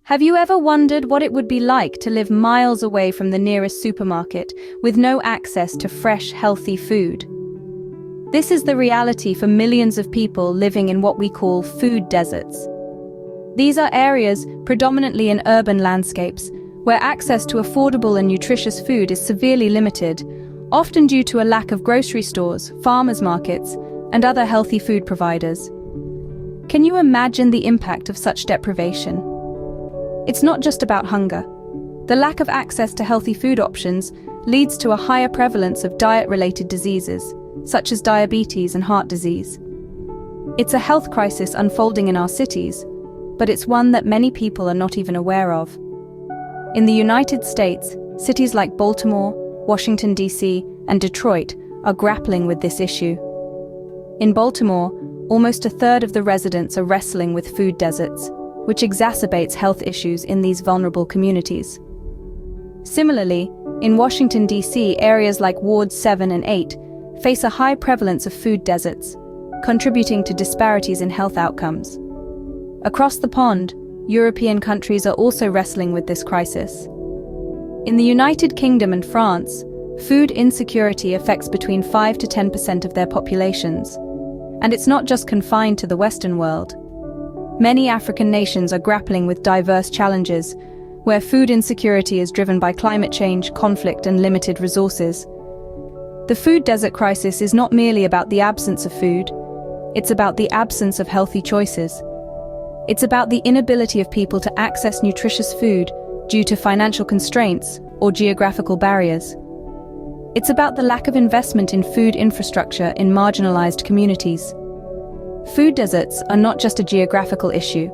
Have you ever wondered what it would be like to live miles away from the nearest supermarket with no access to fresh, healthy food? This is the reality for millions of people living in what we call food deserts. These are areas, predominantly in urban landscapes, where access to affordable and nutritious food is severely limited, often due to a lack of grocery stores, farmers' markets, and other healthy food providers. Can you imagine the impact of such deprivation? It's not just about hunger. The lack of access to healthy food options leads to a higher prevalence of diet-related diseases, such as diabetes and heart disease. It's a health crisis unfolding in our cities, but it's one that many people are not even aware of. In the United States, cities like Baltimore, Washington, D.C., and Detroit are grappling with this issue. In Baltimore, almost a third of the residents are wrestling with food deserts, which exacerbates health issues in these vulnerable communities. Similarly, in Washington, D.C., areas like Wards 7 and 8 face a high prevalence of food deserts, contributing to disparities in health outcomes. Across the pond, European countries are also wrestling with this crisis. In the United Kingdom and France, food insecurity affects between 5 to 10% of their populations. And it's not just confined to the Western world. Many African nations are grappling with diverse challenges, where food insecurity is driven by climate change, conflict, and limited resources. The food desert crisis is not merely about the absence of food, it's about the absence of healthy choices. It's about the inability of people to access nutritious food due to financial constraints or geographical barriers. It's about the lack of investment in food infrastructure in marginalized communities. Food deserts are not just a geographical issue.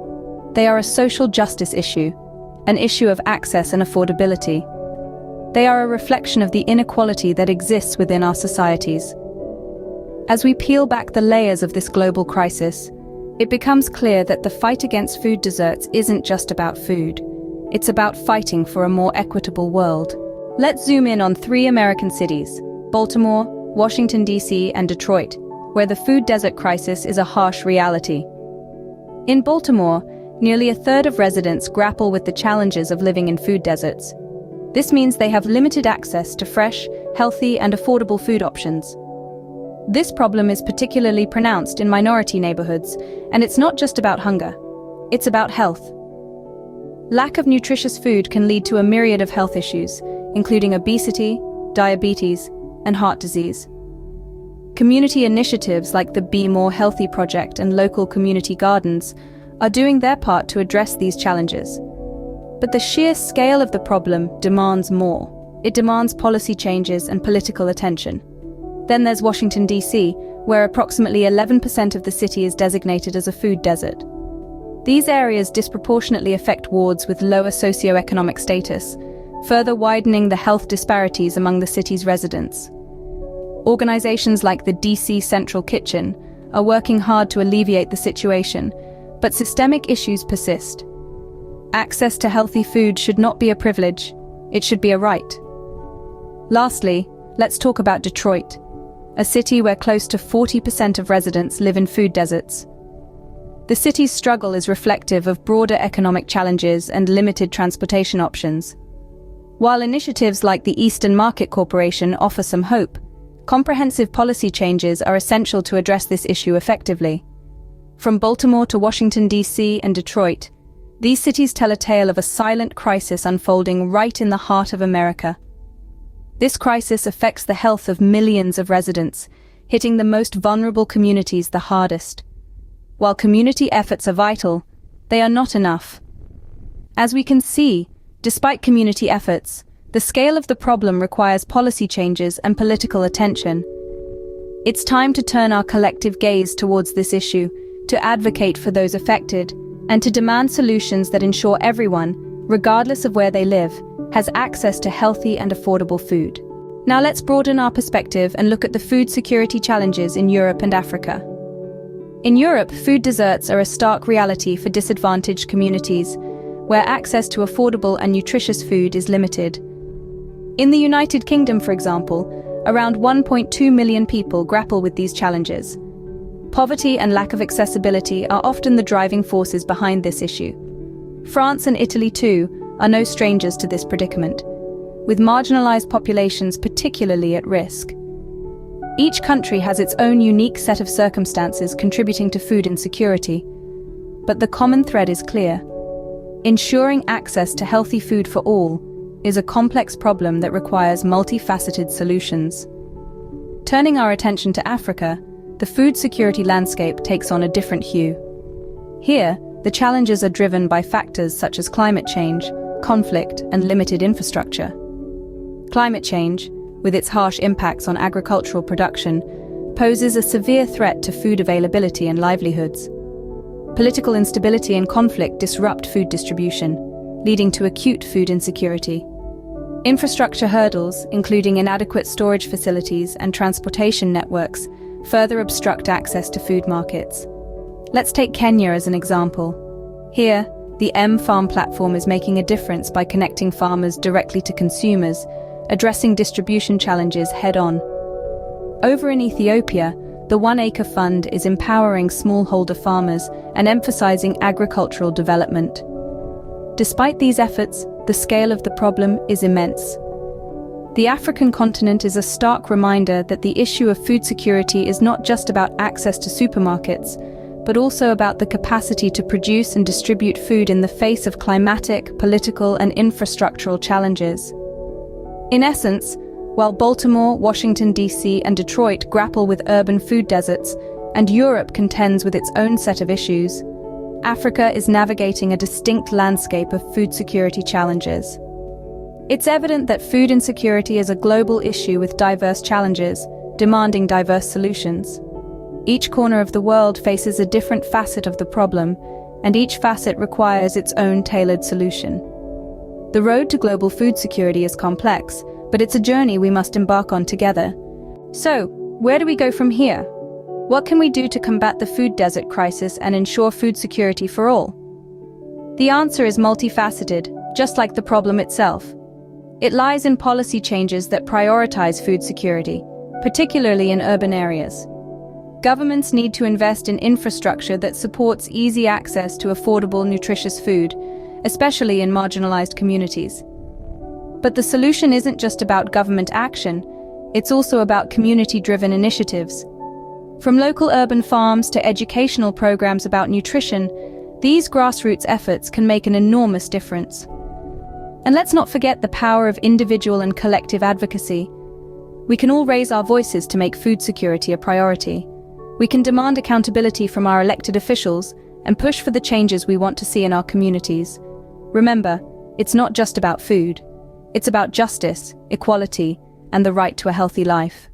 They are a social justice issue, an issue of access and affordability. They are a reflection of the inequality that exists within our societies. As we peel back the layers of this global crisis, it becomes clear that the fight against food deserts isn't just about food. It's about fighting for a more equitable world. Let's zoom in on 3 American cities: Baltimore, Washington, D.C., and Detroit, where the food desert crisis is a harsh reality. In Baltimore, nearly a third of residents grapple with the challenges of living in food deserts. This means they have limited access to fresh, healthy, and affordable food options. This problem is particularly pronounced in minority neighborhoods, and it's not just about hunger. It's about health. Lack of nutritious food can lead to a myriad of health issues, including obesity, diabetes, and heart disease. Community initiatives like the Be More Healthy project and local community gardens are doing their part to address these challenges. But the sheer scale of the problem demands more. It demands policy changes and political attention. Then there's Washington, D.C., where approximately 11% of the city is designated as a food desert. These areas disproportionately affect wards with lower socioeconomic status, further widening the health disparities among the city's residents. Organizations like the DC Central Kitchen are working hard to alleviate the situation, but systemic issues persist. Access to healthy food should not be a privilege, it should be a right. Lastly, let's talk about Detroit, a city where close to 40% of residents live in food deserts. The city's struggle is reflective of broader economic challenges and limited transportation options. While initiatives like the Eastern Market Corporation offer some hope, comprehensive policy changes are essential to address this issue effectively. From Baltimore to Washington, D.C. and Detroit, these cities tell a tale of a silent crisis unfolding right in the heart of America. This crisis affects the health of millions of residents, hitting the most vulnerable communities the hardest. While community efforts are vital, they are not enough. As we can see, despite community efforts, the scale of the problem requires policy changes and political attention. It's time to turn our collective gaze towards this issue, to advocate for those affected, and to demand solutions that ensure everyone, regardless of where they live, has access to healthy and affordable food. Now let's broaden our perspective and look at the food security challenges in Europe and Africa. In Europe, food deserts are a stark reality for disadvantaged communities, where access to affordable and nutritious food is limited. In the United Kingdom, for example, around 1.2 million people grapple with these challenges. Poverty and lack of accessibility are often the driving forces behind this issue. France and Italy, too, are no strangers to this predicament, with marginalized populations particularly at risk. Each country has its own unique set of circumstances contributing to food insecurity, but the common thread is clear. Ensuring access to healthy food for all is a complex problem that requires multifaceted solutions. Turning our attention to Africa, the food security landscape takes on a different hue. Here, the challenges are driven by factors such as climate change, conflict, and limited infrastructure. Climate change, with its harsh impacts on agricultural production, poses a severe threat to food availability and livelihoods. Political instability and conflict disrupt food distribution, leading to acute food insecurity. Infrastructure hurdles, including inadequate storage facilities and transportation networks, further obstruct access to food markets. Let's take Kenya as an example. Here, the M-Farm platform is making a difference by connecting farmers directly to consumers, addressing distribution challenges head-on. Over in Ethiopia, the 1 Acre Fund is empowering smallholder farmers and emphasizing agricultural development. Despite these efforts, the scale of the problem is immense. The African continent is a stark reminder that the issue of food security is not just about access to supermarkets, but also about the capacity to produce and distribute food in the face of climatic, political, and infrastructural challenges. In essence, while Baltimore, Washington, D.C., and Detroit grapple with urban food deserts, and Europe contends with its own set of issues, Africa is navigating a distinct landscape of food security challenges. It's evident that food insecurity is a global issue with diverse challenges, demanding diverse solutions. Each corner of the world faces a different facet of the problem, and each facet requires its own tailored solution. The road to global food security is complex, but it's a journey we must embark on together. So, where do we go from here? What can we do to combat the food desert crisis and ensure food security for all? The answer is multifaceted, just like the problem itself. It lies in policy changes that prioritize food security, particularly in urban areas. Governments need to invest in infrastructure that supports easy access to affordable, nutritious food, especially in marginalized communities. But the solution isn't just about government action, it's also about community-driven initiatives. From local urban farms to educational programs about nutrition, these grassroots efforts can make an enormous difference. And let's not forget the power of individual and collective advocacy. We can all raise our voices to make food security a priority. We can demand accountability from our elected officials and push for the changes we want to see in our communities. Remember, it's not just about food. It's about justice, equality, and the right to a healthy life.